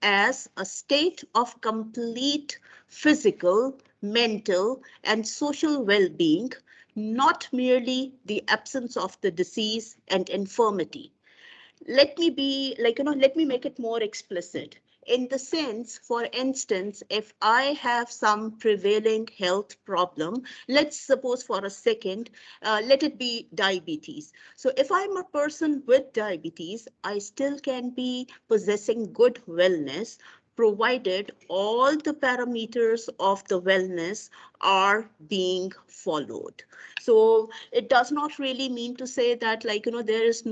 as a state of complete physical, mental, and social well-being, not merely the absence of the disease and infirmity. Let me make it more explicit. In the sense, for instance, if I have some prevailing health problem, let's suppose for a second, let it be diabetes. So if I'm a person with diabetes, I still can be possessing good wellness, provided all the parameters of the wellness are being followed. So it does not really mean to say that, there is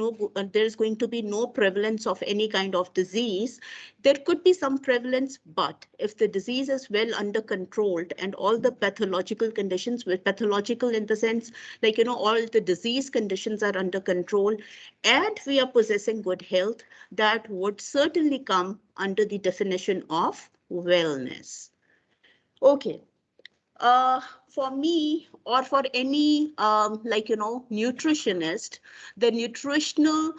going to be no prevalence of any kind of disease. There could be some prevalence, but if the disease is well under controlled and all the pathological conditions, with pathological in the sense, all the disease conditions are under control, and we are possessing good health, that would certainly come under the definition of wellness. Okay. For me, or for any nutritionist, the nutritional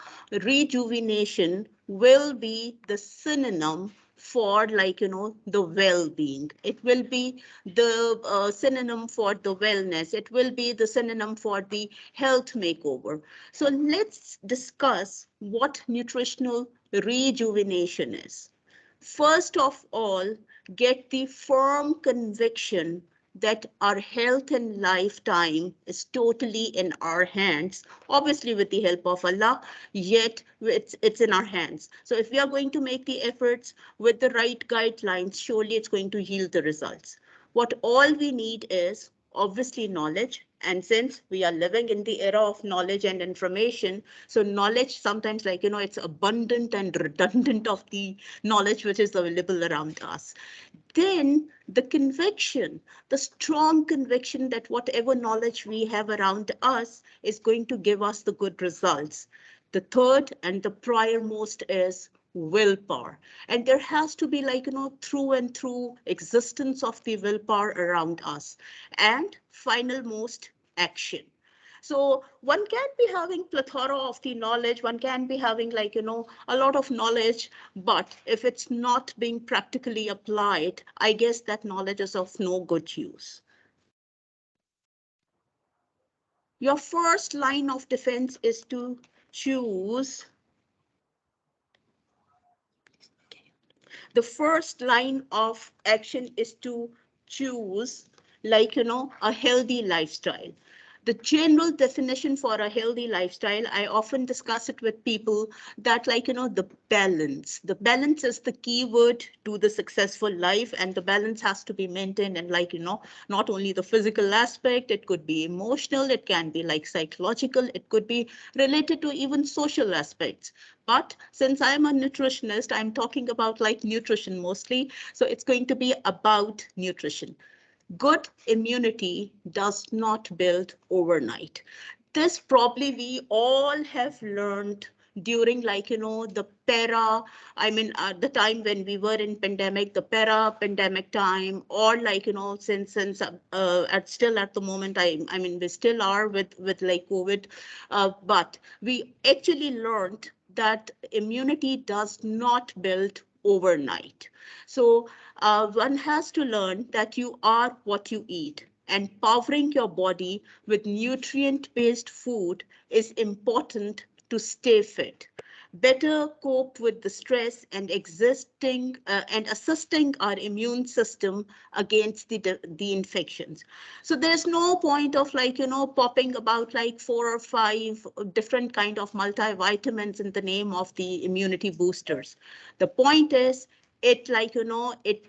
rejuvenation will be the synonym for, the well-being. It will be the synonym for the wellness. It will be the synonym for the health makeover. So let's discuss what nutritional rejuvenation is. First of all, get the firm conviction that our health and lifetime is totally in our hands, obviously with the help of Allah, yet it's in our hands. So if we are going to make the efforts with the right guidelines, surely it's going to yield the results. What all we need is obviously knowledge. And since we are living in the era of knowledge and information, so knowledge sometimes, it's abundant and redundant of the knowledge which is available around us. Then the conviction, the strong conviction that whatever knowledge we have around us is going to give us the good results. The third and the priormost is willpower. And there has to be, through and through existence of the willpower around us. And final most, action. So one can be having plethora of the knowledge, one can be having, a lot of knowledge, but if it's not being practically applied, I guess that knowledge is of no good use. Your first line of defense is to choose. The first line of action is to choose, a healthy lifestyle. The general definition for a healthy lifestyle, I often discuss it with people that, the balance. The balance is the key word to the successful life, and the balance has to be maintained. And not only the physical aspect, it could be emotional, it can be psychological, it could be related to even social aspects. But since I'm a nutritionist, I'm talking about nutrition mostly. So it's going to be about nutrition. Good immunity does not build overnight. This probably we all have learned during the the time when we were in pandemic, the pandemic time, or since still at the moment, we still are with COVID, but we actually learned that immunity does not build overnight. So one has to learn that you are what you eat, and powering your body with nutrient-based food is important to stay fit, better cope with the stress, and existing and assisting our immune system against the infections. So there's no point of popping about 4 or 5 different kind of multivitamins in the name of the immunity boosters. The point is, it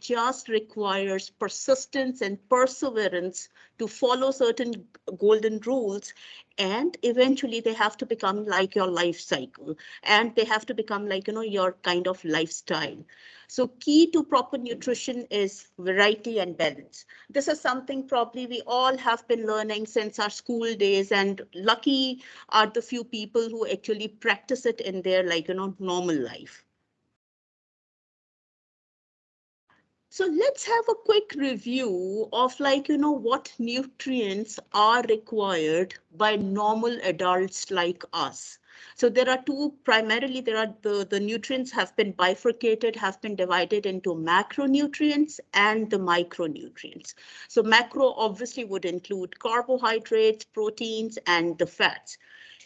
just requires persistence and perseverance to follow certain golden rules, and eventually they have to become like your life cycle, and they have to become your kind of lifestyle. So key to proper nutrition is variety and balance. This is something probably we all have been learning since our school days, and lucky are the few people who actually practice it in their normal life. So let's have a quick review of what nutrients are required by normal adults like us. So there are two, primarily there are the nutrients have been bifurcated, have been divided into macronutrients and the micronutrients. So macro obviously would include carbohydrates, proteins, and the fats.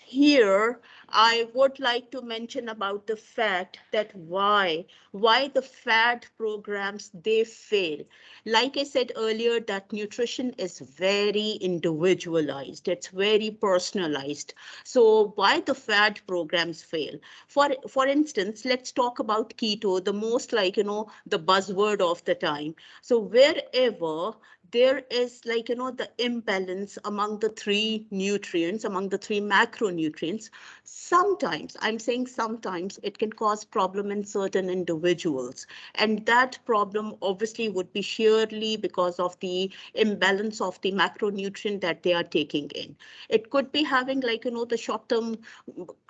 Here, I would like to mention about the fact that why the fad programs, they fail. Like I said earlier, that nutrition is very individualized. It's very personalized. So why the fad programs fail? For instance, let's talk about keto, the most like, the buzzword of the time. So wherever there is like, the imbalance among the three nutrients, among the three macronutrients, sometimes, I'm saying sometimes, it can cause problem in certain individuals. And that problem obviously would be sheerly because of the imbalance of the macronutrient that they are taking in. It could be having like, the short-term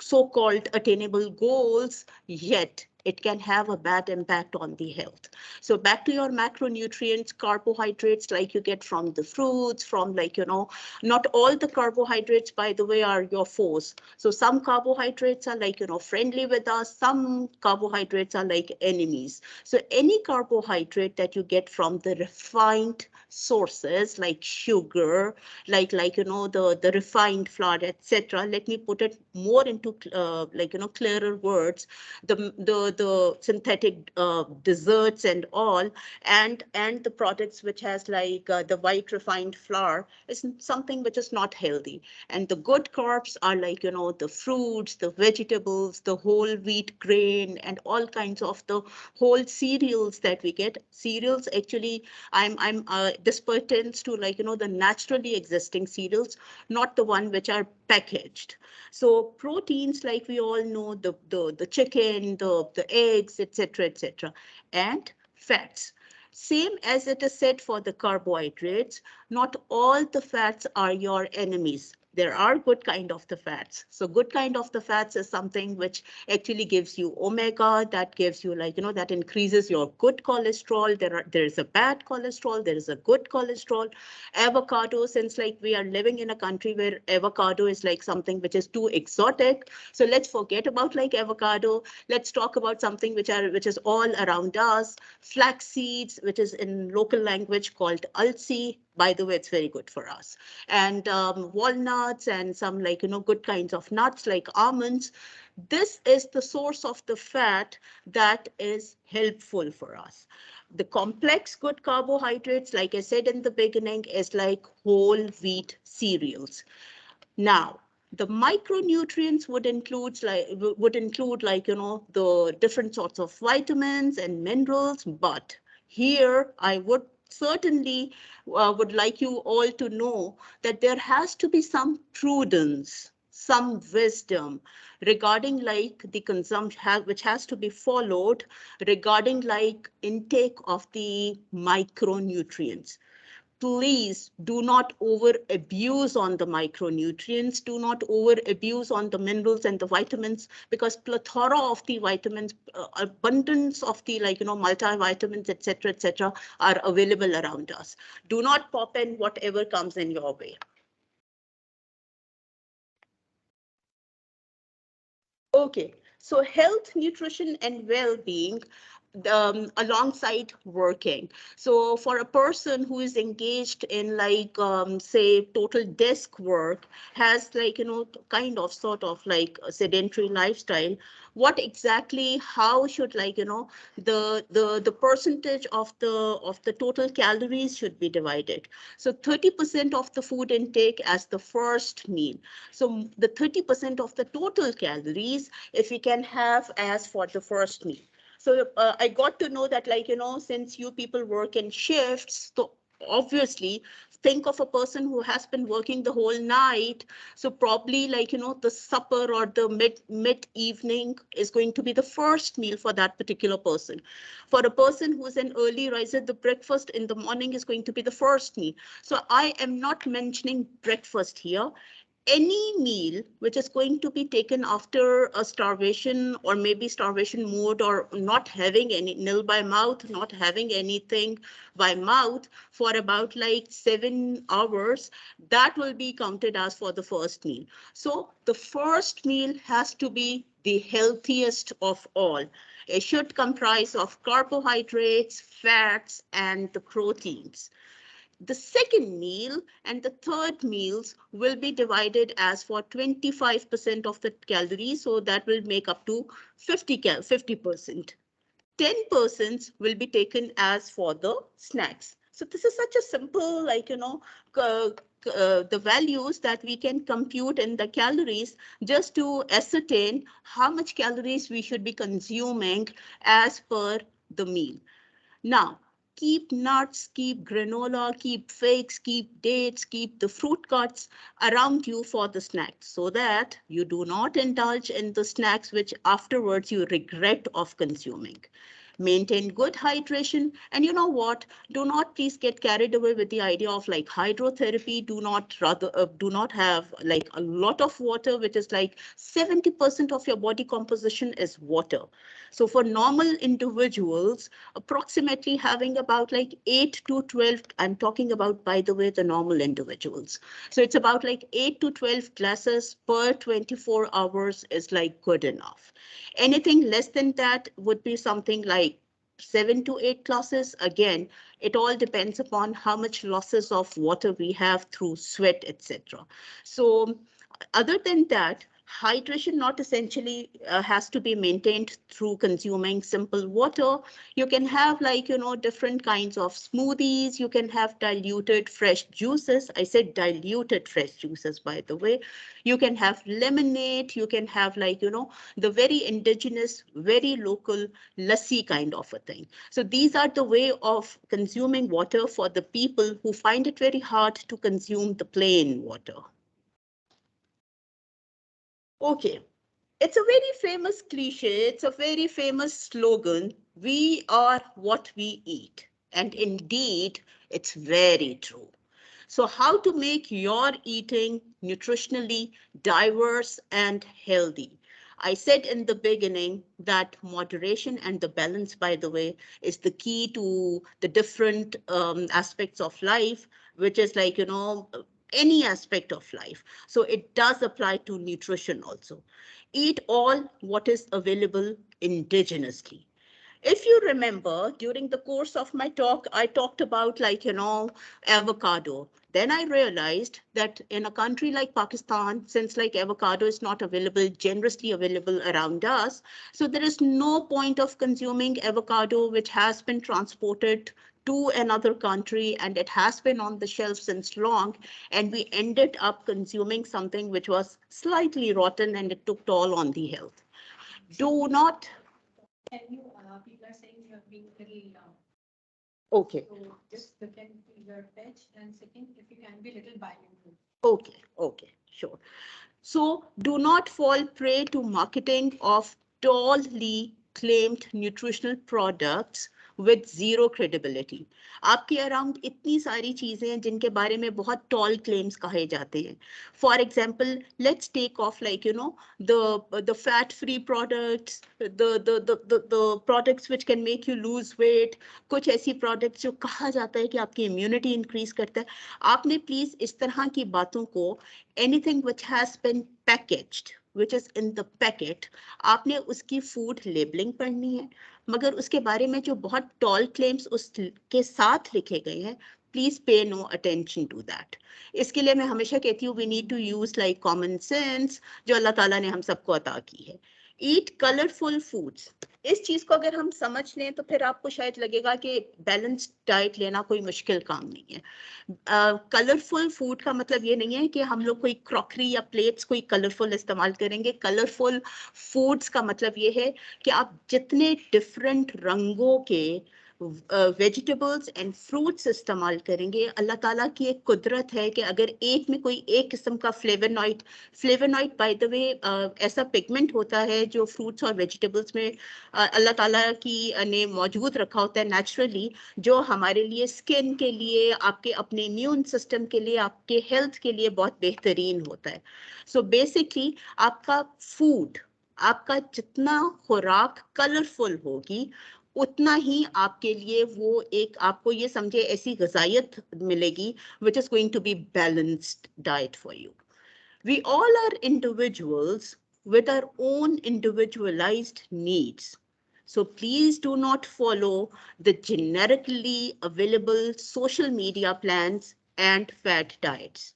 so-called attainable goals, yet it can have a bad impact on the health. So back to your macronutrients, carbohydrates like you get from the fruits, from like, not all the carbohydrates, by the way, are your foes. So some carbohydrates are like, friendly with us. Some carbohydrates are like enemies. So any carbohydrate that you get from the refined sources like sugar, like the refined flour, etc. Let me put it more into clearer words. The synthetic desserts and all, and the products which has like the white refined flour is something which is not healthy. And the good carbs are like, the fruits, the vegetables, the whole wheat grain, and all kinds of the whole cereals that we get. Cereals, actually, I'm this pertains to like, the naturally existing cereals, not the one which are packaged. So proteins, like we all know, the chicken, the eggs, etc., etc., and fats. Same as it is said for the carbohydrates, not all the fats are your enemies. There are good kind of the fats. So good kind of the fats is something which actually gives you omega, that gives you like, that increases your good cholesterol. There is a bad cholesterol, there is a good cholesterol. Avocado, since like we are living in a country where avocado is like something which is too exotic. So let's forget about like avocado. Let's talk about something which is all around us. Flax seeds, which is in local language called alsi. By the way, it's very good for us. And walnuts and some like, good kinds of nuts like almonds. This is the source of the fat that is helpful for us. The complex good carbohydrates, like I said in the beginning, is like whole wheat cereals. Now, the micronutrients would include like, the different sorts of vitamins and minerals. But here I would certainly would like you all to know that there has to be some prudence, some wisdom regarding like the consumption, which has to be followed regarding like intake of the micronutrients. Please do not over abuse on the micronutrients, do not over abuse on the minerals and the vitamins, because plethora of the vitamins, abundance of the like, multivitamins, etc., etc., are available around us. Do not pop in whatever comes in your way. Okay, so health, nutrition, and well-being alongside working. So for a person who is engaged in like, say, total desk work, has like, kind of sort of like a sedentary lifestyle, what exactly, how should like, the percentage of the total calories should be divided. So 30% of the food intake as the first meal. So the 30% of the total calories, if we can have as for the first meal. So I got to know that like, since you people work in shifts, so obviously think of a person who has been working the whole night. So probably like, the supper or the mid evening is going to be the first meal for that particular person. For a person who's an early riser, the breakfast in the morning is going to be the first meal. So I am not mentioning breakfast here. any meal which is going to be taken after a starvation or maybe starvation mode or not having any nil by mouth, not having anything by mouth for about like 7 hours, that will be counted as for the first meal. So the first meal has to be the healthiest of all. It should comprise of carbohydrates, fats, and the proteins. The second meal and the third meals will be divided as for 25% of the calories. So that will make up to 50%. 10% will be taken as for the snacks. So this is such a simple, like, the values that we can compute in the calories just to ascertain how much calories we should be consuming as per the meal. Now, keep nuts, keep granola, keep figs, keep dates, keep the fruit cuts around you for the snacks so that you do not indulge in the snacks which afterwards you regret of consuming. Maintain good hydration, and you know what, do not please get carried away with the idea of like hydrotherapy. Do not have like a lot of water, which is like 70% of your body composition is water. So for normal individuals, approximately having about like 8 to 12, I'm talking about, by the way, the normal individuals. So it's about like 8 to 12 glasses per 24 hours is like good enough. Anything less than that would be something like 7 to 8 glasses. Again, it all depends upon how much losses of water we have through sweat, etc. So other than that, hydration not essentially has to be maintained through consuming simple water. You can have like, different kinds of smoothies. You can have diluted fresh juices. I said diluted fresh juices, by the way. You can have lemonade. You can have like, the very indigenous, very local lassi kind of a thing. So these are the way of consuming water for the people who find it very hard to consume the plain water. Okay, it's a very famous cliche, it's a very famous slogan. We are what we eat. And indeed, it's very true. So how to make your eating nutritionally diverse and healthy? I said in the beginning that moderation and the balance, by the way, is the key to the different aspects of life, which is like, any aspect of life. So it does apply to nutrition also. Eat all what is available indigenously. If you remember, during the course of my talk, I talked about like, avocado. Then I realized that in a country like Pakistan, since like avocado is not available, generously available around us, so there is no point of consuming avocado which has been transported to another country and it has been on the shelf since long, and we ended up consuming something which was slightly rotten and it took toll on the health. Do not. Can you, people are saying you are being little loud. Okay. So just look at your pitch, and second, if you can be a little bilingual. Okay, okay, sure. So do not fall prey to marketing of tallly claimed nutritional products with zero credibility. आपके around इतनी सारी चीजें हैं जिनके बारे में बहुत tall claims कहे जाते हैं. For example, let's take off like, the fat-free products, the products which can make you lose weight, कुछ ऐसी products जो कहा जाता है कि आपकी immunity increase करता है. आपने please इस तरह की बातों को, anything which has been packaged, which is in the packet, आपने उसकी food labeling पढ़नी है, मगर उसके बारे में जो बहुत tall claims उसके साथ लिखे गए हैं, please pay no attention to that. इसके लिए मैं हमेशा कहती हूँ we need to use like common sense जो अल्लाह ताला ने हम सबको अता की है. Eat colorful foods. इस चीज को अगर हम समझ लें तो फिर आपको शायद लगेगा कि बैलेंस्ड डाइट लेना कोई मुश्किल काम नहीं है. कलरफुल फूड का मतलब ये नहीं है कि हम लोग कोई क्रॉकरी या प्लेट्स कोई कलरफुल इस्तेमाल करेंगे. कलरफुल फूड्स का मतलब ये है कि आप जितने डिफरेंट रंगों के वेजिटेबल्स एंड फ्रूट्स इस्तेमाल करेंगे, अल्लाह ताला की एक कुदरत है कि अगर एक में कोई एक किस्म का फ्लेवोनॉइड बाय द वे ऐसा पिगमेंट होता है जो फ्रूट्स और वेजिटेबल्स में अल्लाह ताला की ने मौजूद रखा होता है नेचुरली, जो हमारे लिए स्किन के लिए, आपके अपने इम्यून सिस्टम के लिए, आपके हेल्थ के लिए बहुत बेहतरीन होता है. सो बेसिकली आपका फूड, आपका जितना खुराक कलरफुल होगी उतना ही आपके लिए वो एक, आपको ये समझे ऐसी ग़िज़ायत मिलेगी which is going to be balanced diet for you. We all are individuals with our own individualized needs. So please do not follow the generically available social media plans and fad diets.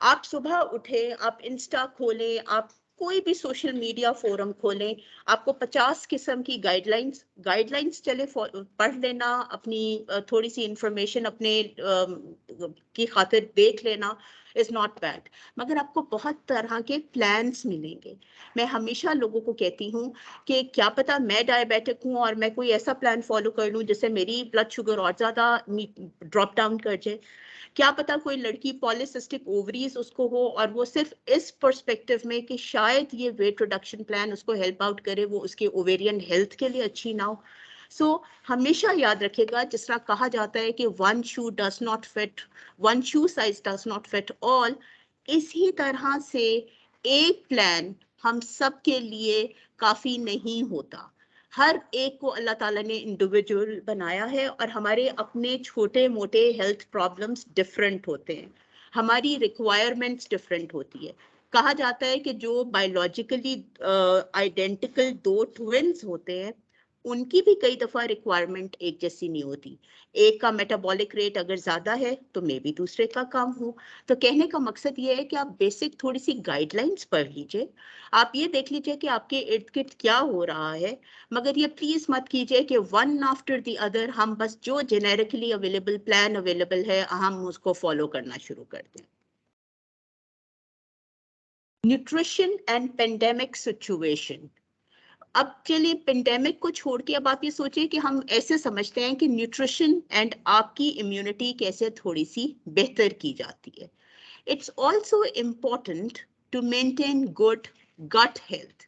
आप सुबह उठे, आप Insta खोलें, आप कोई भी social media forum खोलें, आपको 50 किस्म की गाइडलाइंस चले पढ़ लेना, अपनी थोड़ी सी इंफॉर्मेशन अपने की खातिर देख लेना इज नॉट बैड, मगर आपको बहुत तरह के प्लान्स मिलेंगे. मैं हमेशा लोगों को कहती हूँ कि क्या पता मैं डायबिटिक हूँ और मैं कोई ऐसा प्लान फॉलो कर लूँ जिससे मेरी ब्लड शुगर और ज़्यादा ड्रॉप डाउन कर जाए. क्या पता कोई लड़की पॉलिसिस्टिक ओवरीज उसको हो और वो सिर्फ इस पर्सपेक्टिव में कि शायद ये वेट रिडक्शन प्लान उसको हेल्प आउट करे, वो उसके ओवेरियन हेल्थ के लिए अच्छी ना हो. सो हमेशा याद रखेगा, जिस तरह कहा जाता है कि one shoe size does not fit all, इसी तरह से एक प्लान हम सब के लिए काफी नहीं होता. हर एक को अल्लाह ताला ने इंडिविजुअल बनाया है और हमारे अपने छोटे मोटे हेल्थ प्रॉब्लम्स डिफरेंट होते हैं, हमारी रिक्वायरमेंट्स डिफरेंट होती है. कहा जाता है कि जो बायोलॉजिकली आइडेंटिकल दो ट्विन्स होते हैं उनकी भी कई दफा रिक्वायरमेंट एक जैसी नहीं होती. एक का मेटाबॉलिक रेट अगर ज्यादा है तो मे बी दूसरे का कम हो. तो कहने का मकसद ये है कि आप बेसिक थोड़ी सी गाइडलाइंस पढ़ लीजिए, आप ये देख लीजिए कि आपके इर्द गिर्द क्या हो रहा है, मगर ये प्लीज मत कीजिए कि वन आफ्टर द अदर हम बस जो जेनेरिकली अवेलेबल प्लान अवेलेबल है हम उसको फॉलो करना शुरू कर दें. Nutrition and pandemic situation. अब चलिए पेंडेमिक को छोड़ के अब आप ये सोचिए कि हम ऐसे समझते हैं कि न्यूट्रिशन एंड आपकी इम्यूनिटी कैसे थोड़ी सी बेहतर की जाती है. It's also important to maintain good gut health.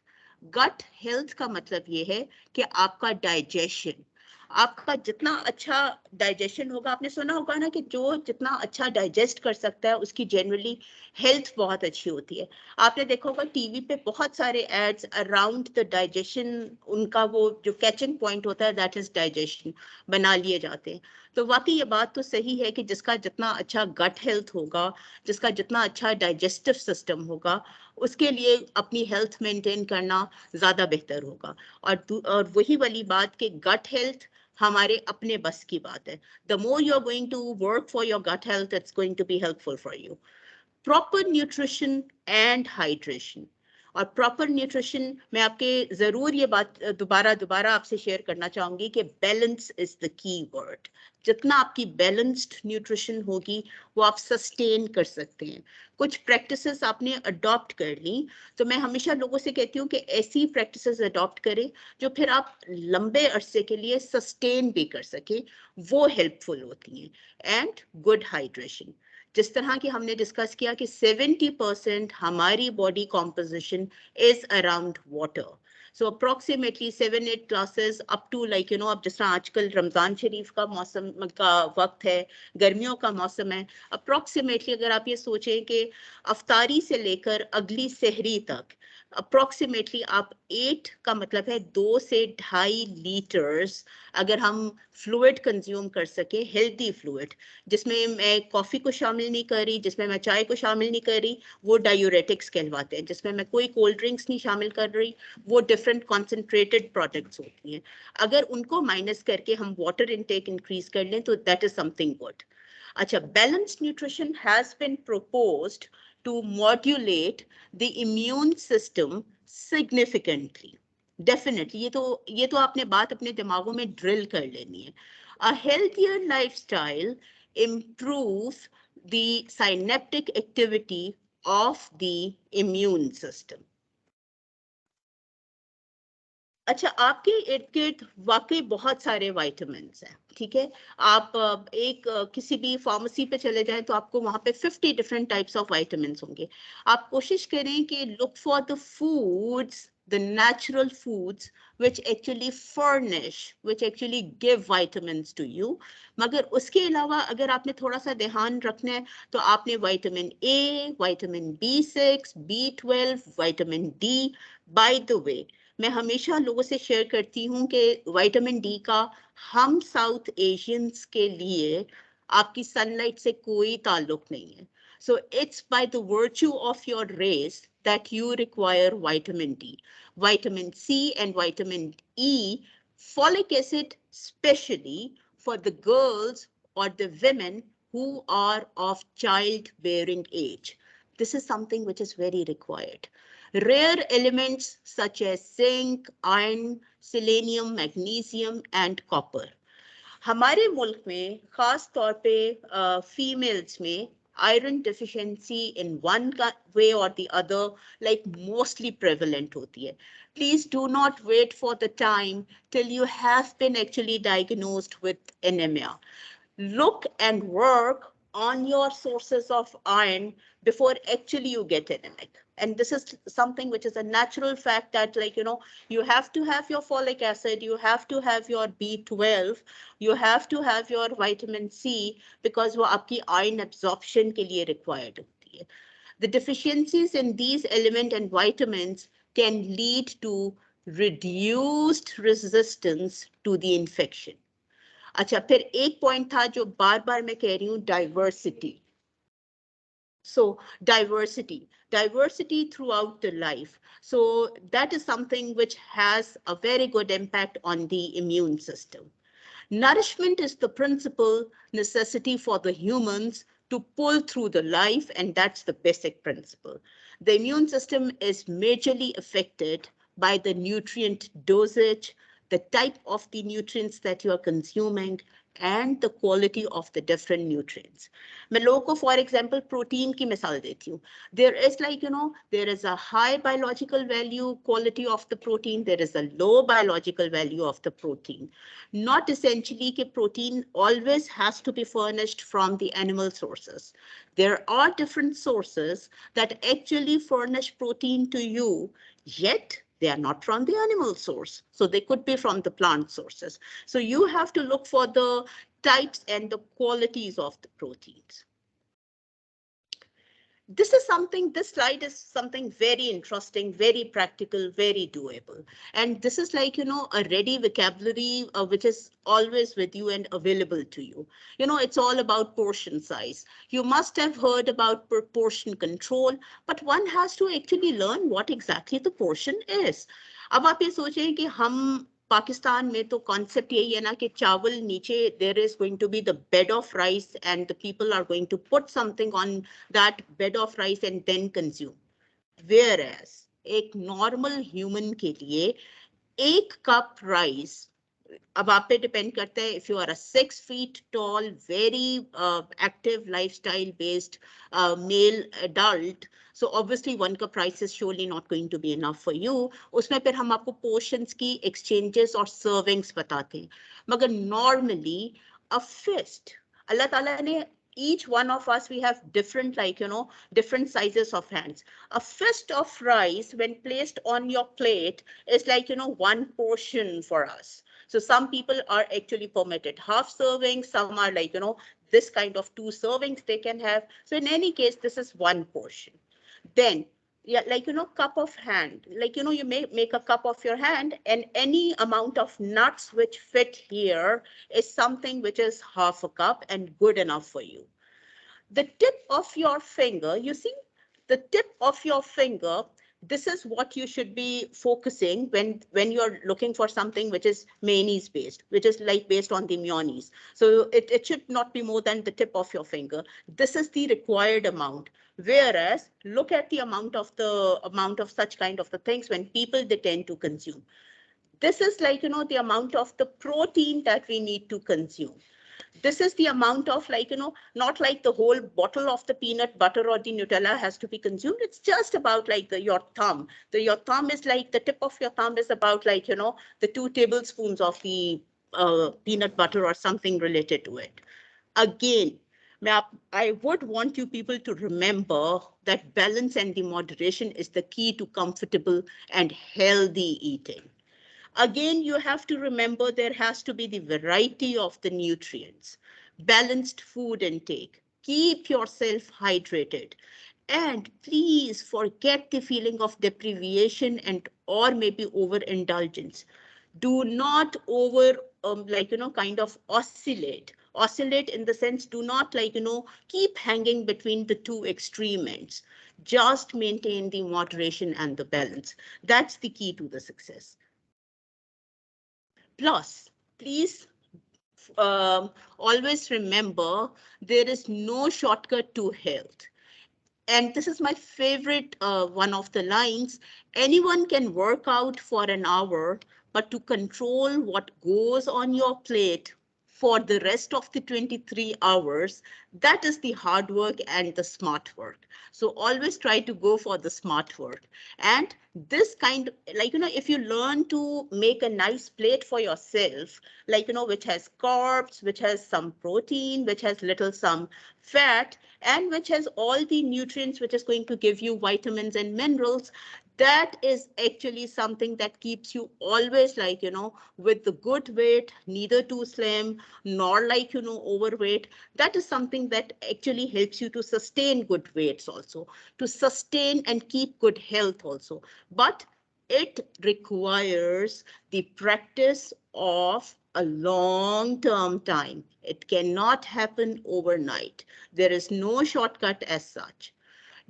Gut health का मतलब ये है कि आपका डाइजेशन, आपका जितना अच्छा डाइजेशन होगा, आपने सुना होगा ना कि जो जितना अच्छा डाइजेस्ट कर सकता है उसकी जनरली हेल्थ बहुत अच्छी होती है. आपने देखा होगा टीवी पे बहुत सारे एड्स अराउंड द डाइजेशन, उनका वो जो कैचिंग पॉइंट होता है दैट इज डाइजेशन बना लिए जाते हैं. तो वाकई ये बात तो सही है कि जिसका जितना अच्छा गट हेल्थ होगा, जिसका जितना अच्छा डाइजेस्टिव सिस्टम होगा, उसके लिए अपनी हेल्थ मेंटेन करना ज़्यादा बेहतर होगा. और वही वाली बात कि गट हेल्थ हमारे अपने बस की बात है. The more you are going to work for your gut health, it's going to be helpful for you. Proper nutrition and hydration. और प्रॉपर न्यूट्रिशन मैं आपके जरूर ये बात दोबारा आपसे शेयर करना चाहूंगी कि balance is the key word. जितना आपकी बैलेंस्ड न्यूट्रिशन होगी वो आप सस्टेन कर सकते हैं. कुछ प्रैक्टिसेस आपने अडॉप्ट कर ली, तो मैं हमेशा लोगों से कहती हूँ कि ऐसी प्रैक्टिसेस अडॉप्ट करें जो फिर आप लंबे अरसे के लिए सस्टेन भी कर सके, वो हेल्पफुल होती हैं. एंड गुड हाइड्रेशन, जिस तरह की हमने डिस्कस किया कि 70% हमारी body composition is around water. So approximately 7-8 glasses up to like अब जिस तरह आजकल रमजान शरीफ का मौसम का वक्त है, गर्मियों का मौसम है, अप्रोक्सीमेटली अगर आप ये सोचें कि अफ्तारी से लेकर अगली सहरी तक अप्रोक्सीमेटली आप 8 का मतलब है 2 से 2.5 लीटर्स अगर हम फ्लूइड कंज्यूम कर सके, हेल्दी फ्लूइड, जिसमें मैं कॉफ़ी को शामिल नहीं कर रही, जिसमें मैं चाय को शामिल नहीं कर रही, वो डायूरेटिक्स कहलवाते हैं. जिसमें मैं कोई कोल्ड ड्रिंक्स नहीं शामिल कर रही, वो डिफरेंट कॉन्सेंट्रेटेड प्रोडक्ट्स होती हैं. अगर उनको माइनस करके हम वाटर इनटेक इंक्रीज कर लें तो दैट इज समथिंग गुड. अच्छा, balanced nutrition has been proposed to modulate the immune system significantly. Definitely, ये तो आपने बात अपने दिमागों में ड्रिल कर लेनी है. A healthier lifestyle improves the synaptic activity of the immune system. अच्छा, आपके इर्द गिर्द वाकई बहुत सारे विटामिन हैं, ठीक है। आप किसी भी फार्मेसी पे चले जाएं तो आपको वहां पे 50 डिफरेंट टाइप्स ऑफ विटामिन होंगे। आप कोशिश करें कि look for the foods, the natural foods which actually furnish, which actually give vitamins to you। मगर उसके अलावा अगर आपने थोड़ा सा ध्यान रखना है तो आपने vitamin A, vitamin B6, B12, vitamin D. Bye the वे, मैं हमेशा लोगों से शेयर करती हूँ कि विटामिन डी का हम साउथ एशियंस के लिए आपकी सनलाइट से कोई ताल्लुक नहीं है। So it's by the virtue of your race that you require vitamin D, vitamin C and vitamin E, folic acid especially for the girls or the women who are of childbearing age. This is something which is very required. Rare elements such as zinc, iron, selenium, magnesium, and copper. हमारे मुल्क में खास तौर पे females में iron deficiency in one way or the other like mostly prevalent होती है. Please do not wait for the time till you have been actually diagnosed with anemia. Look and work on your sources of iron before actually you get anemic. And this is something which is a natural fact that, like, you have to have your folic acid, you have to have your B12, you have to have your vitamin C because वो आपकी iron absorption के लिए required होती है. The deficiencies in these elements and vitamins can lead to reduced resistance to the infection. अच्छा, फिर एक point था जो बार बार मैं कह रही हूँ, diversity. So diversity throughout the life. So that is something which has a very good impact on the immune system. Nourishment is the principal necessity for the humans to pull through the life, and that's the basic principle. The immune system is majorly affected by the nutrient dosage, the type of the nutrients that you are consuming, and the quality of the different nutrients. मैं लोगों को for example protein की मिसाल देती हूँ. There is there is a high biological value quality of the protein, there is a low biological value of the protein. Not essentially कि protein always has to be furnished from the animal sources. There are different sources that actually furnish protein to you, yet they are not from the animal source. So they could be from the plant sources. So you have to look for the types and the qualities of the proteins. This slide is something very interesting, very practical, very doable. And this is like, a ready vocabulary which is always with you and available to you. It's all about portion size. You must have heard about portion control, but one has to actually learn what exactly the portion is. अब आप ये सोचें कि हम पाकिस्तान में तो concept यही है ना कि चावल नीचे there is going to be the bed of rice and the people are going to put something on that bed of rice and then consume. Whereas एक normal human के लिए एक cup rice, अब आप पे डिपेंड करता है, if you are a 6 feet tall, very active lifestyle based male adult, so obviously one cup rice is surely not going to be enough for you. उसमें फिर हम आपको portions की exchanges और servings बताते हैं. मगर normally a fist, अल्लाह ताला ने each one of us, we have different different sizes of hands. A fist of rice when placed on your plate is like one portion for us. So some people are actually permitted half serving, some are like this kind of 2 servings they can have. So in any case, this is one portion. Then yeah, like cup of hand, like you may make a cup of your hand, and any amount of nuts which fit here is something which is half a cup and good enough for you. The tip of your finger, you see, the tip of your finger, this is what you should be focusing when you're looking for something which is mayonnaise based, which is like based on the mayonnaise. So it should not be more than the tip of your finger. This is the required amount. Whereas look at the amount of such kind of the things when people they tend to consume. This is like the amount of the protein that we need to consume. This is the amount of, like, not like the whole bottle of the peanut butter or the Nutella has to be consumed. It's just about like your thumb. Your thumb is like, the tip of your thumb is about like, the 2 tablespoons of the peanut butter or something related to it. Again, I would want you people to remember that balance and the moderation is the key to comfortable and healthy eating. Again, you have to remember there has to be the variety of the nutrients, balanced food intake. Keep yourself hydrated. And please forget the feeling of deprivation and or maybe overindulgence. Do not over kind of oscillate in the sense, do not keep hanging between the two extreme ends. Just maintain the moderation and the balance. That's the key to the success. Plus, please always remember there is no shortcut to health. And this is my favorite one of the lines. Anyone can work out for an hour, but to control what goes on your plate for the rest of the 23 hours, that is the hard work and the smart work. So always try to go for the smart work. And this kind, if you learn to make a nice plate for yourself, which has carbs, which has some protein, which has little some fat, and which has all the nutrients, which is going to give you vitamins and minerals, that is actually something that keeps you always with the good weight, neither too slim nor overweight. That is something that actually helps you to sustain good weights also, to sustain and keep good health also. But it requires the practice of a long-term time. It cannot happen overnight. There is no shortcut as such.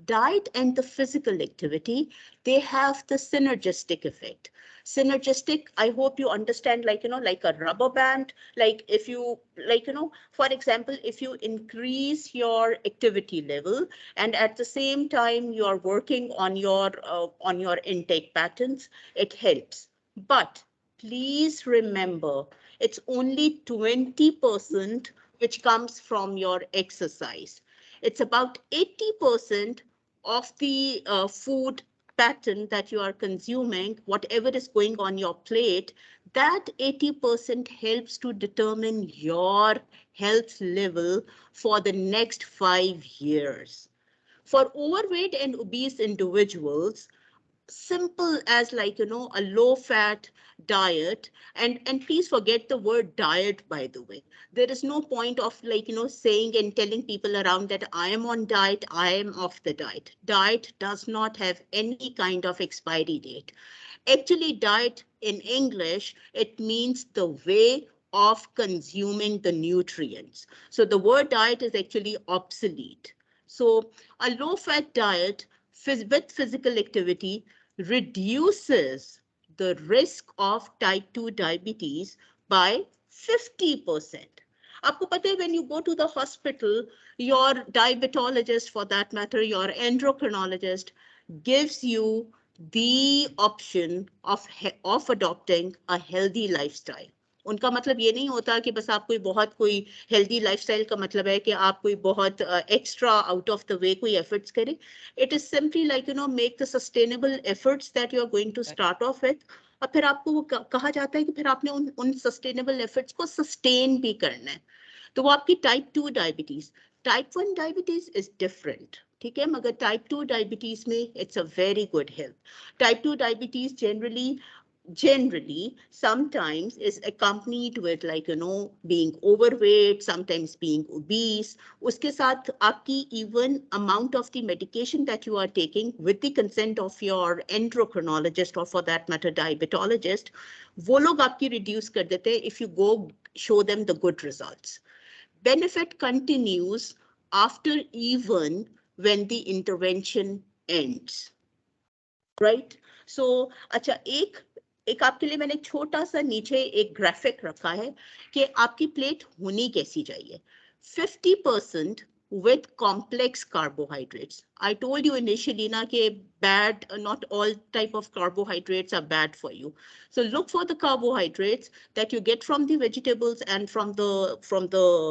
Diet and the physical activity, they have the synergistic effect. Synergistic, I hope you understand, like a rubber band. Like if you, for example, if you increase your activity level and at the same time you are working on your intake patterns, it helps. But please remember, it's only 20% which comes from your exercise. It's about 80% of the food pattern that you are consuming, whatever is going on your plate, that 80% helps to determine your health level for the next 5 years. For overweight and obese individuals, simple as a low fat diet, and please forget the word diet, by the way. There is no point of saying and telling people around that I am on diet, I am off the diet. Diet does not have any kind of expiry date. Actually, diet in English, it means the way of consuming the nutrients. So the word diet is actually obsolete. So a low fat diet with physical activity reduces the risk of type 2 diabetes by 50%. आपको पता है, when you go to the hospital, your diabetologist, for that matter, your endocrinologist, gives you the option of adopting a healthy lifestyle. उनका मतलब ये नहीं होता कि बस आप कोई हेल्दी लाइफस्टाइल का मतलब है कि आप कोई बहुत extra out of the way कोई एफर्ट्स करें. It is simply make the sustainable efforts that you are going to start off with. और फिर आपको वो कहा जाता है कि फिर आपने उन सस्टेनेबल एफर्ट्स को सस्टेन भी करना है. तो वो आपकी type 2 diabetes. Type 1 diabetes is different, ठीक है, मगर टाइप 2 डायबिटीज में it's a very good health. Type 2 diabetes generally sometimes is accompanied with being overweight, sometimes being obese. उसके साथ आपकी even amount of the medication that you are taking with the consent of your endocrinologist or for that matter diabetologist, वो लोग आपकी reduce कर देते हैं if you go show them the good results. Benefit continues after even when the intervention ends. Right? So, अच्छा, एक आपके लिए मैंने छोटा सा नीचे एक ग्राफिक रखा है कि आपकी प्लेट होनी कैसी चाहिए. 50% with complex carbohydrates. I told you initially na ke bad, not all type of carbohydrates are bad for you. So look for the carbohydrates that you get from the vegetables and from the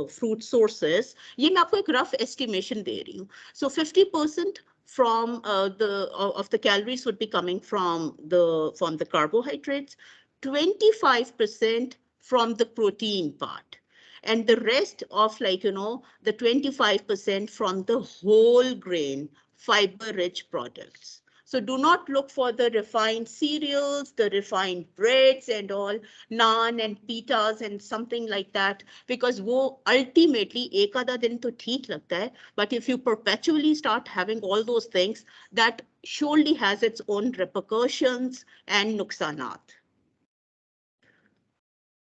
fruit sources. ये मैं आपको एक rough estimation दे रही हूँ. So 50% from of the calories would be coming from the carbohydrates, 25% from the protein part, and the rest of the 25% from the whole grain fiber rich products. So do not look for the refined cereals, the refined breads and all, naan and pitas and something like that, because wo ultimately ek aadha din to theek lagta hai, but if you perpetually start having all those things, that surely has its own repercussions and nuksanat.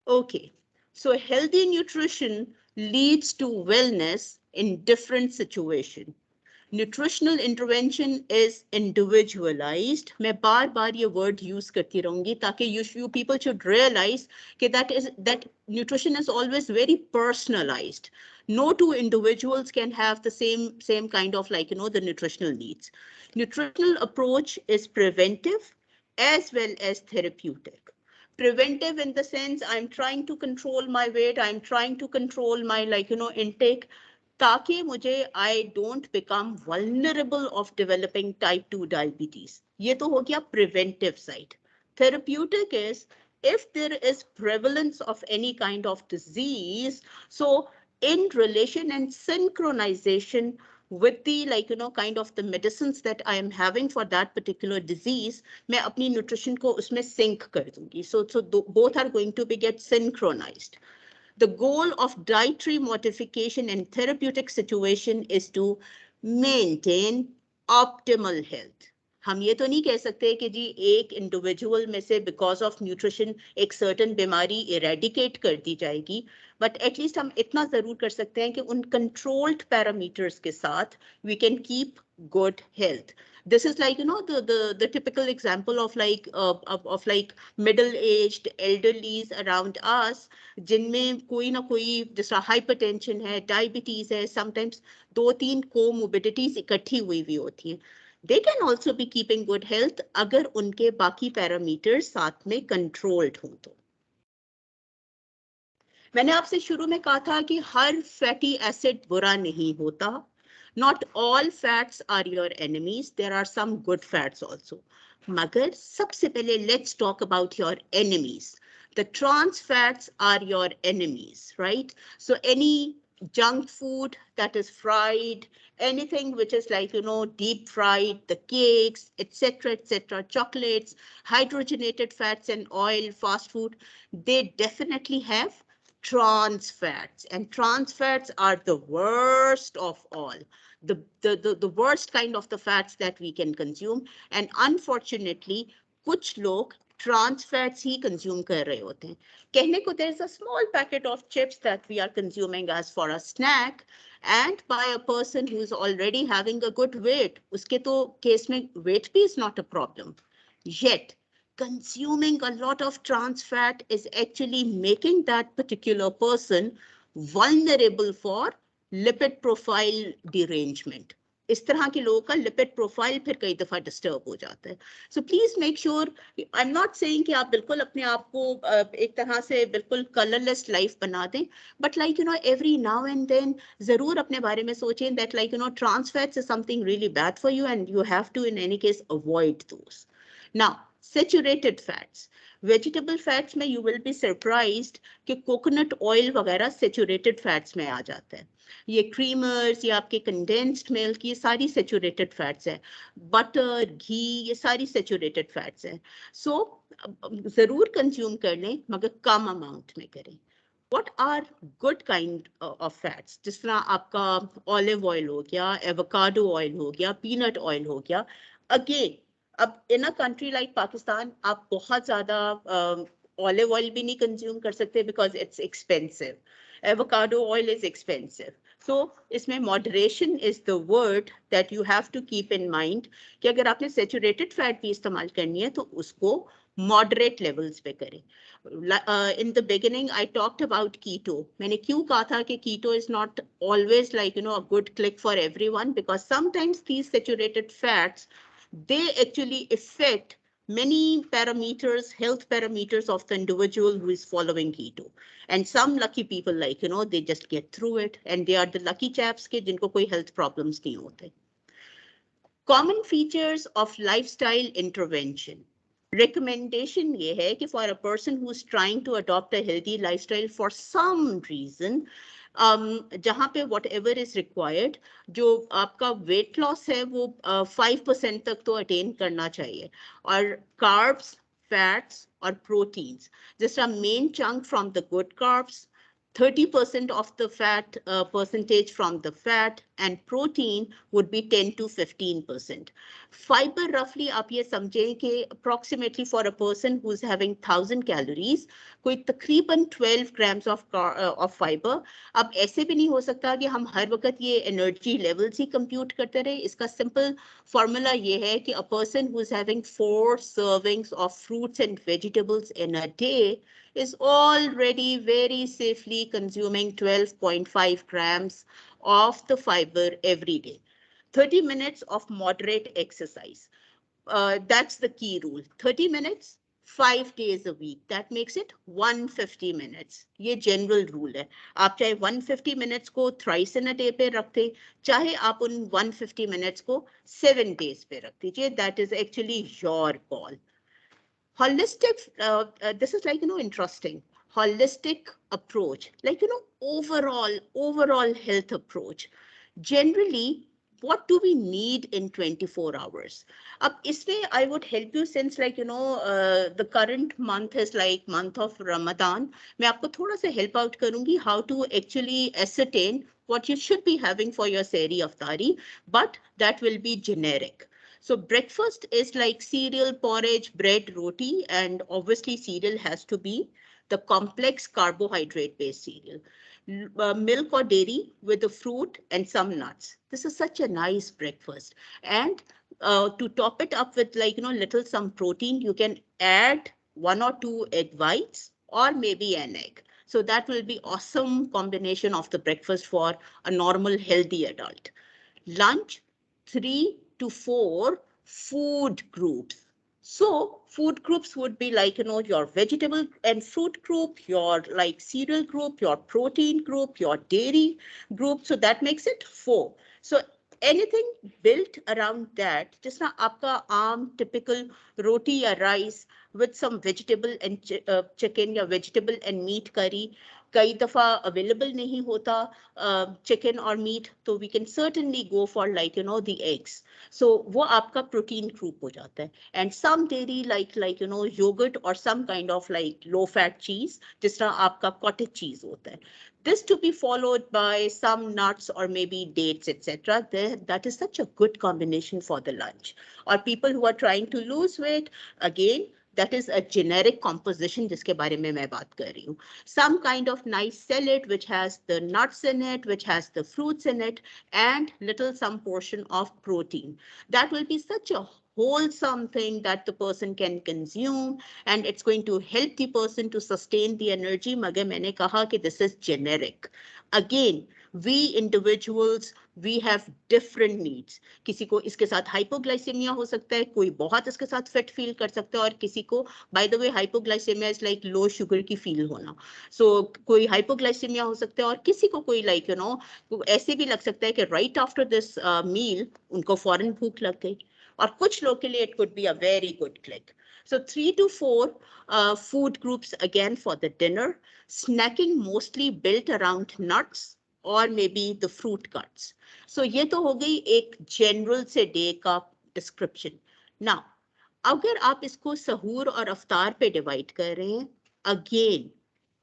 Okay, so healthy nutrition leads to wellness in different situations. Nutritional intervention is individualized. मैं बार बार ये word use करती रहूंगी ताकि you people should realize that nutrition is always very personalized. No two individuals can have the same kind of the nutritional needs. Nutritional approach is preventive as well as therapeutic. Preventive in the sense I'm trying to control my weight, I'm trying to control my intake, ताकि मुझे I don't become vulnerable of developing type 2 diabetes. ये तो हो गया preventive side. Therapeutic is if there is prevalence of any kind of disease, so in relation and synchronization with the kind of the medicines that I am having for that particular disease, मैं अपनी nutrition को उसमें sync कर दूंगी. So both are going to be get synchronized. The goal of dietary modification in therapeutic situation is to maintain optimal health. हम ये तो नहीं कह सकते कि जी एक इंडिविजुअल में से बिकॉज ऑफ न्यूट्रिशन एक सर्टन बीमारी इरेडिकेट कर दी जाएगी, बट एटलीस्ट हम इतना जरूर कर सकते हैं कि उन कंट्रोल्ड पैरामीटर्स के साथ we can keep good health. This is the typical example of middle-aged elderlies around us, जिनमें कोई ना कोई जैसा hypertension है, diabetes है, sometimes 2-3 comorbidities इकट्ठी हुई हुई होती हैं. They can also be keeping good health अगर उनके बाकी parameters साथ में controlled हों तो. मैंने आपसे शुरू में कहा था कि हर fatty acid बुरा नहीं होता. Not all fats are your enemies. There are some good fats also. मगर सबसे पहले let's talk about your enemies. The trans fats are your enemies, right? So any junk food that is fried, anything which is deep fried, the cakes, etc., chocolates, hydrogenated fats and oil, fast food, they definitely have trans fats, and trans fats are the worst of all, the worst kind of the fats that we can consume. And unfortunately कुछ लोग trans fats ही consume कर रहे होते हैं. कहने को there's a small packet of chips that we are consuming as for a snack, and by a person who is already having a good weight, उसके तो case में weight भी is not a problem. Yet consuming a lot of trans fat is actually making that particular person vulnerable for lipid profile derangement. इस तरह के लोगों का lipid profile फिर कई दफा डिस्टर्ब हो जाता है. So please make sure, I am not saying कि आप बिल्कुल अपने आप को एक तरह से बिल्कुल कलरलेस लाइफ बना दें, but every now and then जरूर अपने बारे में सोचें that trans fats is something really bad for you and you have to in any case avoid those. Now saturated fats, vegetable fats में you will be surprised कि coconut oil वगैरह saturated fats में आ जाता है. ये creamers, ये आपके condensed milk, ये सारी saturated fats है. Butter, ghee, ये सारी saturated fats है. So जरूर consume कर लें मगर कम amount में करें. What are good kind of fats? जिस तरह आपका olive oil हो गया, avocado oil हो गया, peanut oil हो गया. Again, अब in a country like Pakistan, आप बहुत ज़्यादा olive oil भी नहीं consume कर सकते because it's expensive. Avocado oil is expensive. So इसमें moderation is the word that you have to keep in mind कि अगर आपने saturated fat भी इस्तेमाल करनी है तो उसको मॉडरेट लेवल्स पे करें. In the beginning I talked about keto. मैंने क्यों कहा था कि keto is not always like a good click for everyone, because sometimes these saturated fats, they actually affect many parameters, health parameters of the individual who is following keto. And some lucky people, like they just get through it, and they are the lucky chaps के जिनको कोई health problems नहीं होते. Common features of lifestyle intervention. Recommendation ये है कि for a person who is trying to adopt a healthy lifestyle for some reason, जहाँ पे whatever is required, जो आपका weight loss है वो 5% तक तो attain करना चाहिए, और carbs, fats और proteins, just a main chunk from the good carbs, 30% of the fat percentage from the fat, and protein would be 10 to 15%. Fiber, roughly आप ये समझें कि approximately for a person who's having 1000 calories, कोई तकरीबन 12 grams of fiber. अब ऐसे भी नहीं हो सकता कि हम हर वक्त ये energy levels ही compute करते रहे. इसका simple formula ये है कि a person who's having 4 servings of fruits and vegetables in a day is already very safely consuming 12.5 grams of the fiber every day. 30 minutes of moderate exercise. That's the key rule. 30 minutes, 5 days a week. That makes it 150 minutes. ये general rule है. आप चाहे 150 minutes को thrice in a day पे रख दे, चाहे आप उन 150 minutes को 7 days पे रख दीजिए. That is actually your call. Holistic, this is like interesting, holistic approach, like overall health approach. Generally, what do we need in 24 hours? Ab isme I would help you, since like the current month is like month of Ramadan. मैं आपको थोड़ा सा help out करूंगी how to actually ascertain what you should be having for your sehri iftari, but that will be generic. So breakfast is like cereal, porridge, bread, roti, and obviously cereal has to be the complex carbohydrate-based cereal. Milk or dairy with a fruit and some nuts. This is such a nice breakfast. And to top it up with like, little some protein, you can add 1 or 2 egg whites or maybe an egg. So that will be awesome combination of the breakfast for a normal healthy adult. Lunch, 3 to 4 food groups. So food groups would be like, your vegetable and fruit group, your like cereal group, your protein group, your dairy group. So that makes it 4. So anything built around that, just na aapka typical roti or rice with some vegetable and chicken, या vegetable and meat curry. कई दफा available नहीं होता chicken or meat, तो we can certainly go for like the eggs. So वो आपका protein group हो जाता है. And some dairy like yogurt or some kind of like low fat cheese, जिस तरह आपका cottage cheese होता है. This to be followed by some nuts or maybe dates, etc. That is such a good combination for the lunch. Or people who are trying to lose weight, again, that is a generic composition जिसके बारे में मैं बात कर रही हूँ. Some kind of nice salad which has the nuts in it, which has the fruits in it, and little some portion of protein. That will be such a wholesome thing that the person can consume, and it's going to help the person to sustain the energy. मगर मैंने कहा कि this is generic. Again, we individuals, we have different needs. किसी को इसके साथ hypoglycaemia हो सकता है, कोई बहुत इसके साथ फिट फील कर सकता है, और किसी को, by the way, hypoglycaemia is like low sugar की फील होना. सो कोई हाइपोग्लाइसेमिया हो सकता है, और किसी को कोई लाइक ऐसे भी लग सकता है कि राइट आफ्टर दिस मील उनको फौरन भूख लग गई, और कुछ लोग के लिए it could be a very good click. So 3 to 4 food groups again for the dinner. Snacking mostly built around nuts or maybe the fruit cuts. So ये तो हो गई एक general से day का description. Now, अगर आप इसको सहूर और अफ्तार पे divide कर रहे हैं, again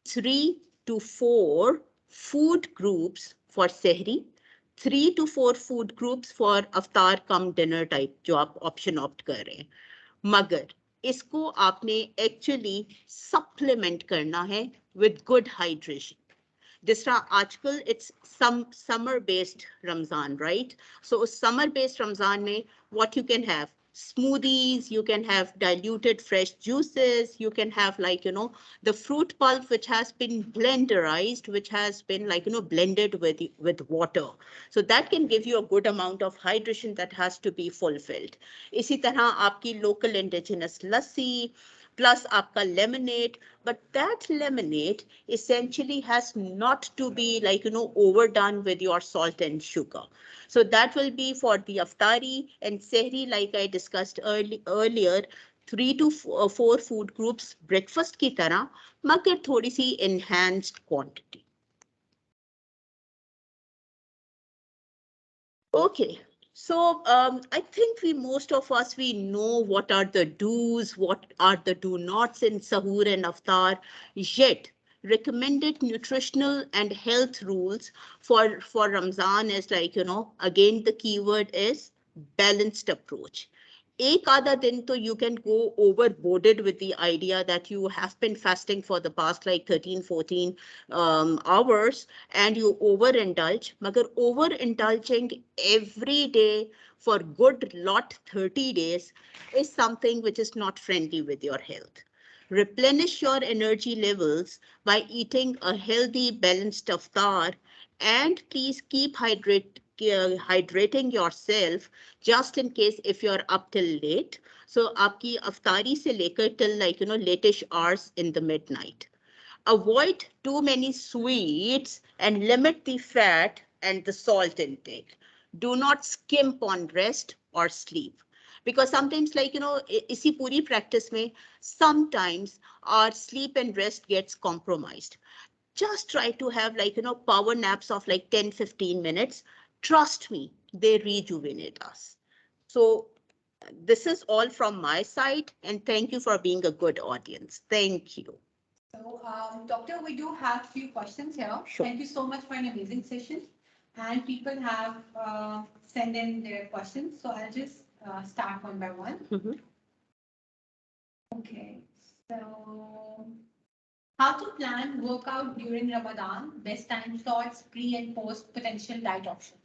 3 to 4 food groups for sehri, 3 to 4 food groups for Aftar come dinner type जो आप option opt कर रहे हैं. मगर इसको आपने एक्चुअली सप्लीमेंट करना है विद गुड हाइड्रेशन. जिस तरह आजकल it's summer based Ramzan, right? So उस समर बेस्ड रमजान में what you can have, smoothies, you can have diluted fresh juices, you can have like, the fruit pulp which has been blenderized, which has been like, blended with water. So that can give you a good amount of hydration that has to be fulfilled. इसी तरह आपकी local indigenous lassi, plus आपका lemonade, but that lemonade essentially has not to be like, overdone with your salt and sugar. So that will be for the aftari and sehri, like I discussed earlier, three to four food groups, breakfast की तरह, मगर थोड़ी सी enhanced quantity. Okay, so I think most of us, we know what are the do's, what are the do nots in Sahur and Aftar. Yet, recommended nutritional and health rules for Ramzan is like, again, the keyword is balanced approach. एक आधा दिन तो you can go overboarded with the idea that you have been fasting for the past like 13, 14 hours and you overindulge. मगर overindulging every day for good lot 30 days is something which is not friendly with your health. Replenish your energy levels by eating a healthy, balanced iftar, and please keep hydrating yourself just in case if you're up till late. So, आपकी अफ्तारी से लेकर till like lateish hours in the midnight. Avoid too many sweets and limit the fat and the salt intake. Do not skimp on rest or sleep. Because sometimes like, isi puri practice mein, sometimes our sleep and rest gets compromised. Just try to have like, power naps of like 10, 15 minutes. Trust me, they rejuvenate us. So this is all from my side, and thank you for being a good audience. Thank you. So, Doctor, we do have a few questions here. Sure. Thank you so much for an amazing session. And people have sent in their questions. So I'll just start one by one. Mhm. Okay. So, how to plan workout during Ramadan? Best time slots, pre and post, potential diet options.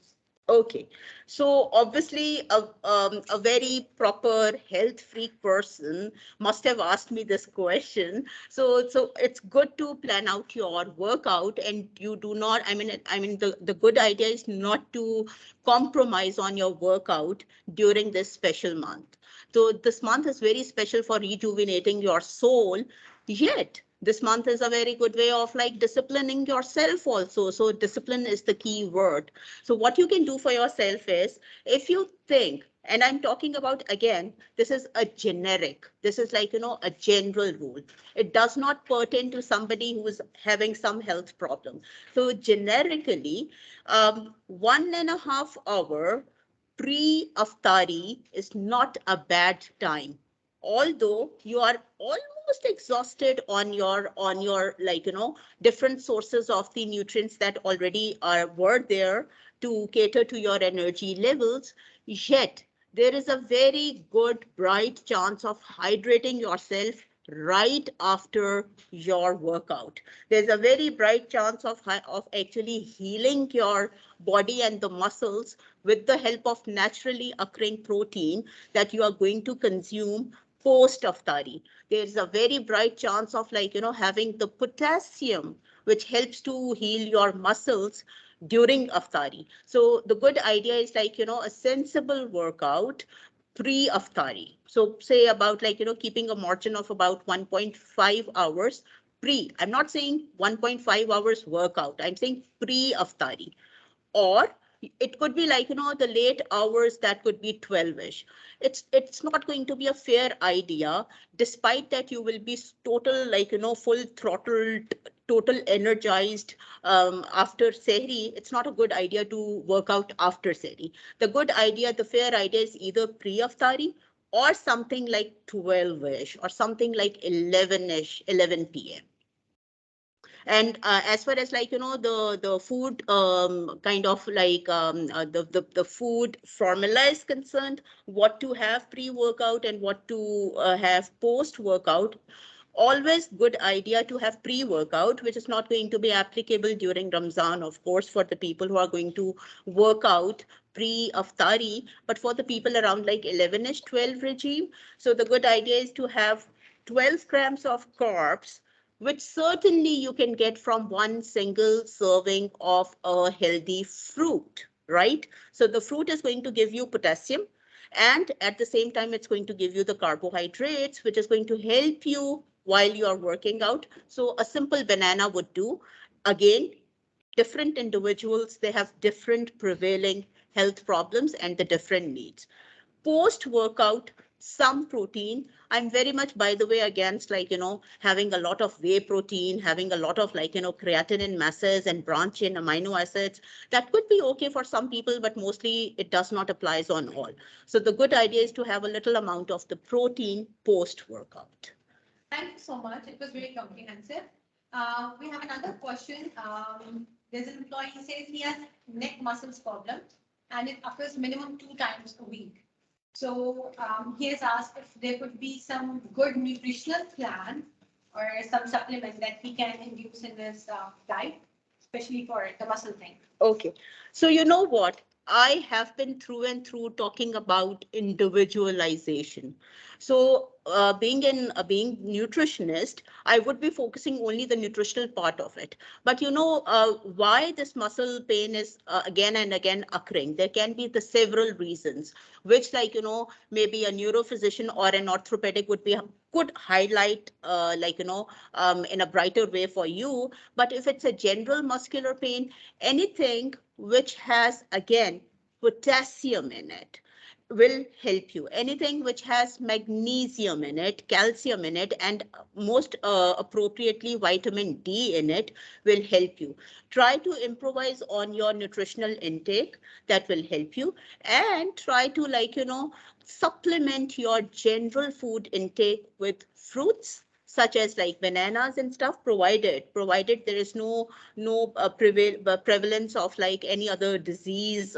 Okay, so obviously a very proper health freak person must have asked me this question. So it's good to plan out your workout, and you do not, I mean the good idea is not to compromise on your workout during this special month. So this month is very special for rejuvenating your soul, yet this month is a very good way of like disciplining yourself also. So discipline is the key word. So what you can do for yourself is, if you think, and I'm talking about, again, this is a generic, this is like, a general rule. It does not pertain to somebody who is having some health problem. So generically, 1.5 hour pre-aftari is not a bad time, although you are almost exhausted on your like different sources of the nutrients that already were there to cater to your energy levels, yet there is a very good bright chance of hydrating yourself right after your workout. There's a very bright chance of actually healing your body and the muscles with the help of naturally occurring protein that you are going to consume post aftari. There's a very bright chance of like having the potassium which helps to heal your muscles during aftari. So the good idea is like a sensible workout pre-aftari. So say about like keeping a margin of about 1.5 hours pre. I'm not saying 1.5 hours workout. I'm saying pre-aftari. Or it could be like the late hours, that could be 12ish. It's not going to be a fair idea, despite that you will be total like full throttled, total energized after sehri. It's not a good idea to work out after sehri. The good idea, the fair idea is either pre-aftari or something like 12ish or something like 11ish, 11 p.m. And as far as like the food kind of like the food formula is concerned, what to have pre-workout and what to have post-workout, always good idea to have pre-workout, which is not going to be applicable during Ramzan, of course, for the people who are going to work out pre-iftari, but for the people around like 11ish, 12 regime. So the good idea is to have 12 grams of carbs, which certainly you can get from one single serving of a healthy fruit, right? So the fruit is going to give you potassium, and at the same time, it's going to give you the carbohydrates, which is going to help you while you are working out. So a simple banana would do. Again, different individuals, they have different prevailing health problems and the different needs. Post workout, some protein. I'm very much, by the way, against having a lot of whey protein, having a lot of creatinine masses and branch chain amino acids. That could be okay for some people, but mostly it does not apply on all. So the good idea is to have a little amount of the protein post workout. Thank you so much. It was very comprehensive. We have another question. There's an employee who says he has neck muscles problem and it occurs minimum 2 times a week. So he has asked if there could be some good nutritional plan or some supplement that he can induce in his diet, especially for the muscle thing. Okay. So you know what? I have been through and through talking about individualization. So being nutritionist, I would be focusing only the nutritional part of it. But why this muscle pain is again and again occurring? There can be the several reasons, which maybe a neurophysician or an orthopedic could highlight in a brighter way for you. But if it's a general muscular pain, anything which has again potassium in it will help you. Anything which has magnesium in it, calcium in it, and most appropriately vitamin D in it will help you. Try to improvise on your nutritional intake. That will help you. And try to supplement your general food intake with fruits such as like bananas and stuff, provided there is no prevalence of like any other disease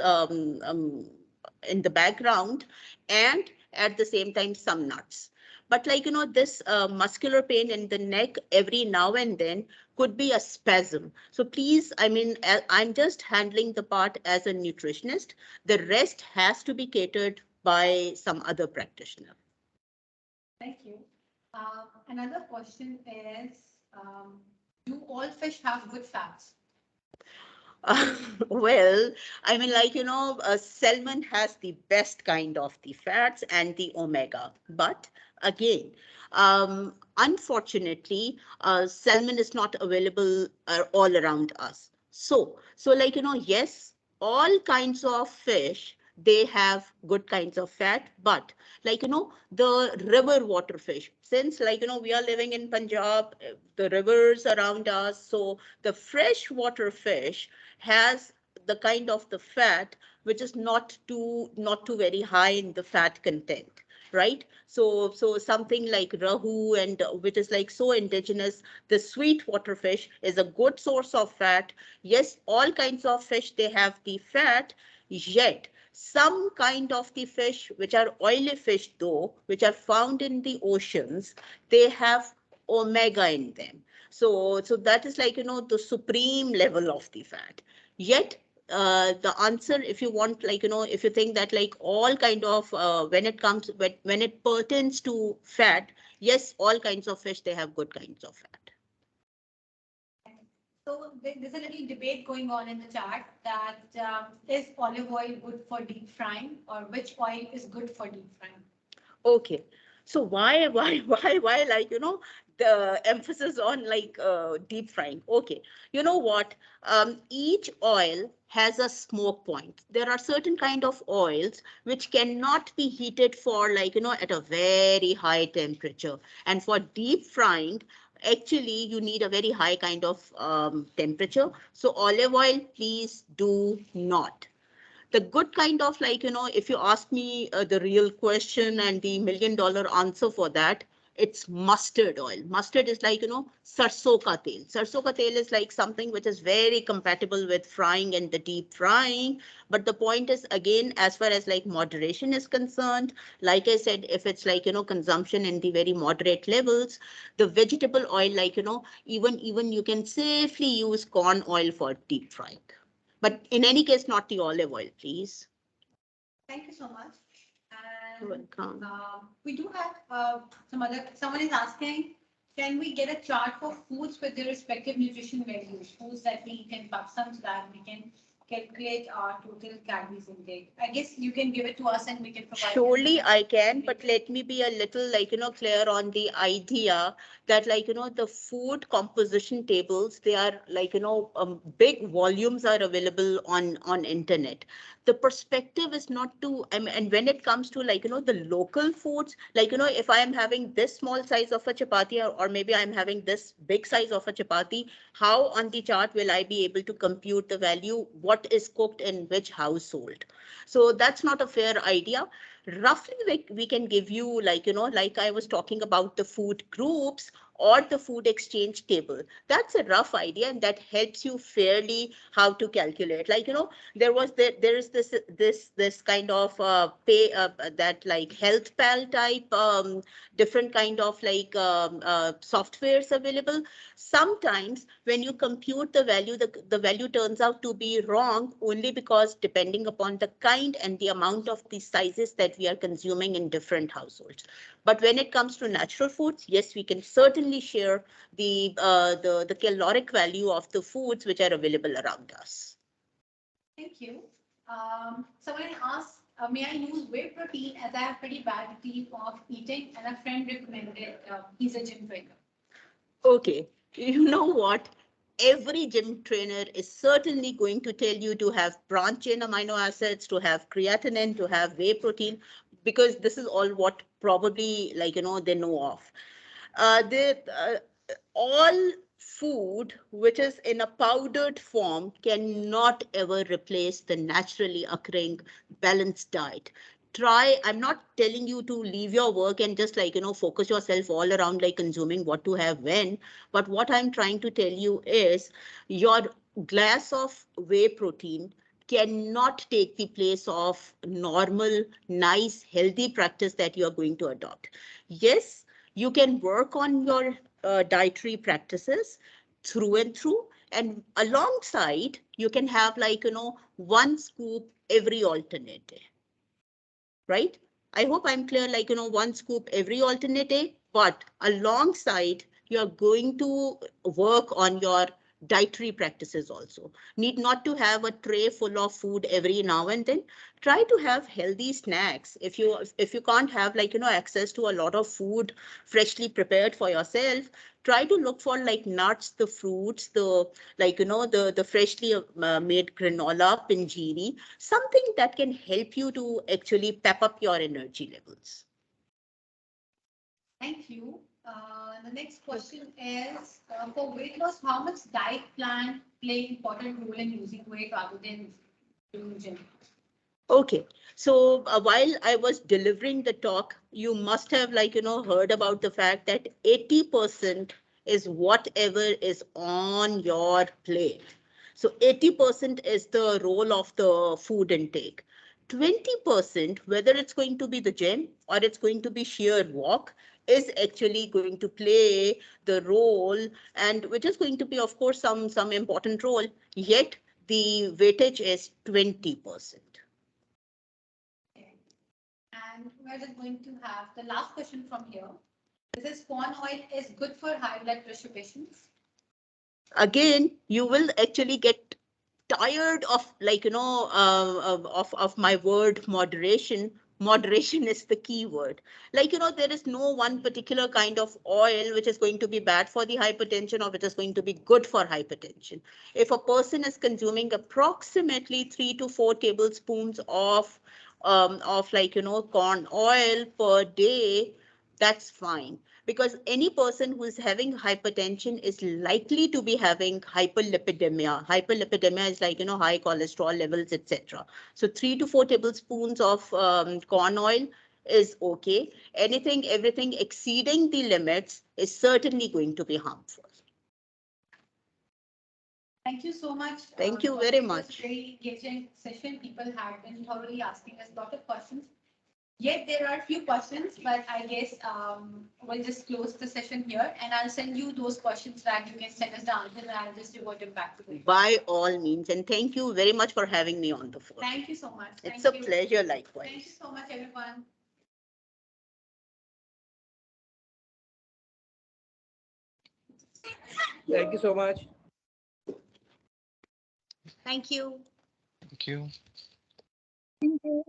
in the background, and at the same time some nuts. But this muscular pain in the neck every now and then could be a spasm. So please, I'm just handling the part as a nutritionist. The rest has to be catered by some other practitioner. Thank you. Another question is, do all fish have good fats? Uh, well, salmon has the best kind of the fats and the omega. But again, unfortunately, salmon is not available all around us. So yes, all kinds of fish, they have good kinds of fat, but the river water fish, since we are living in Punjab, the rivers around us, so the freshwater fish has the kind of the fat which is not too very high in the fat content, right? So something like rahu, and which is like so indigenous, the sweet water fish is a good source of fat. Yes, all kinds of fish, they have the fat, yet some kind of the fish which are oily fish though, which are found in the oceans, they have omega in them. So that is the supreme level of the fat. Yet the answer, if you want, if you think that all kind of when it pertains to fat, yes, all kinds of fish, they have good kinds of fat. So there's a little debate going on in the chat that is olive oil good for deep frying or which oil is good for deep frying? Okay. So why the emphasis on deep frying? Okay. You know what? Each oil has a smoke point. There are certain kind of oils which cannot be heated for at a very high temperature. And for deep frying, actually you need a very high kind of temperature. So olive oil, please do not. The good kind of if you ask me the real question and the $1 million answer for that, it's mustard oil. Mustard is sarson ka tel. Sarson ka tel is like something which is very compatible with frying and the deep frying. But the point is, again, as far as moderation is concerned, like I said, if it's consumption in the very moderate levels, the vegetable oil, even you can safely use corn oil for deep frying. But in any case, not the olive oil, please. Thank you so much. You're And welcome. we do have someone is asking, can we get a chart for foods with their respective nutrition values, foods that we eat in Pakistan so that we can calculate our total calories intake? I guess you can give it to us and we can provide. Surely I can, but let me be a little clear on the idea that the food composition tables, they are big volumes are available on internet. The perspective is not to, I mean, and when it comes to the local foods, if I am having this small size of a chapati, or maybe I'm having this big size of a chapati, how on the chart will I be able to compute the value, what is cooked in which household? So that's not a fair idea. Roughly, we can give you like I was talking about the food groups or the food exchange table. That's a rough idea, and that helps you fairly how to calculate. There is this kind of pay that like health pal type different kind of softwares available. Sometimes when you compute the value, the value turns out to be wrong only because depending upon the kind and the amount of the sizes that we are consuming in different households. But when it comes to natural foods, yes, we can certainly share the caloric value of the foods which are available around us. Thank you. Someone asked, may I use whey protein as I have pretty bad routine of eating, and a friend recommended he's a gym trainer. Okay, you know what? Every gym trainer is certainly going to tell you to have branched chain amino acids, to have creatinine, to have whey protein, because this is all what probably they know of. They all food which is in a powdered form cannot ever replace the naturally occurring balanced diet. Try, I'm not telling you to leave your work and just focus yourself all around like consuming what to have when, but what I'm trying to tell you is your glass of whey protein cannot take the place of normal, nice, healthy practice that you are going to adopt. Yes, you can work on your dietary practices through and through, and alongside you can have one scoop every alternate day, right? I hope I'm clear, one scoop every alternate day, but alongside you're going to work on your dietary practices also. Need not to have a tray full of food every now and then. Try to have healthy snacks. If you can't have access to a lot of food freshly prepared for yourself, try to look for nuts, the fruits, the the freshly made granola, pinjiri, something that can help you to actually pep up your energy levels. Thank you. The next question is for weight loss, how much diet plan play important role in losing weight rather than doing gym? Okay, so while I was delivering the talk, you must have heard about the fact that 80% is whatever is on your plate. So 80% is the role of the food intake. 20%, whether it's going to be the gym or it's going to be sheer walk, is actually going to play the role, and which is going to be, of course, some important role. Yet the weightage is 20%. Okay. And we're just going to have the last question from here. This is corn oil is good for high blood pressure patients. Again, you will actually get tired of of my word moderation. Moderation is the key word. There is no one particular kind of oil which is going to be bad for the hypertension or which is going to be good for hypertension. If a person is consuming approximately 3 to 4 tablespoons of corn oil per day, that's fine, because any person who is having hypertension is likely to be having hyperlipidemia. Hyperlipidemia is high cholesterol levels, etc. So 3 to 4 tablespoons of corn oil is okay. Anything, everything exceeding the limits is certainly going to be harmful. Thank you so much. Thank you very It was much. a very engaging session. People have been thoroughly asking us a lot of questions. Yet there are a few questions, but I guess we'll just close the session here, and I'll send you those questions back. You can send us the answers, and I'll just revert them back to you. By all means, and thank you very much for having me on the phone. Thank you so much. It's Thank a you. pleasure, Thank likewise. you so much, everyone. Thank you so much. Thank you. Thank you. Thank you.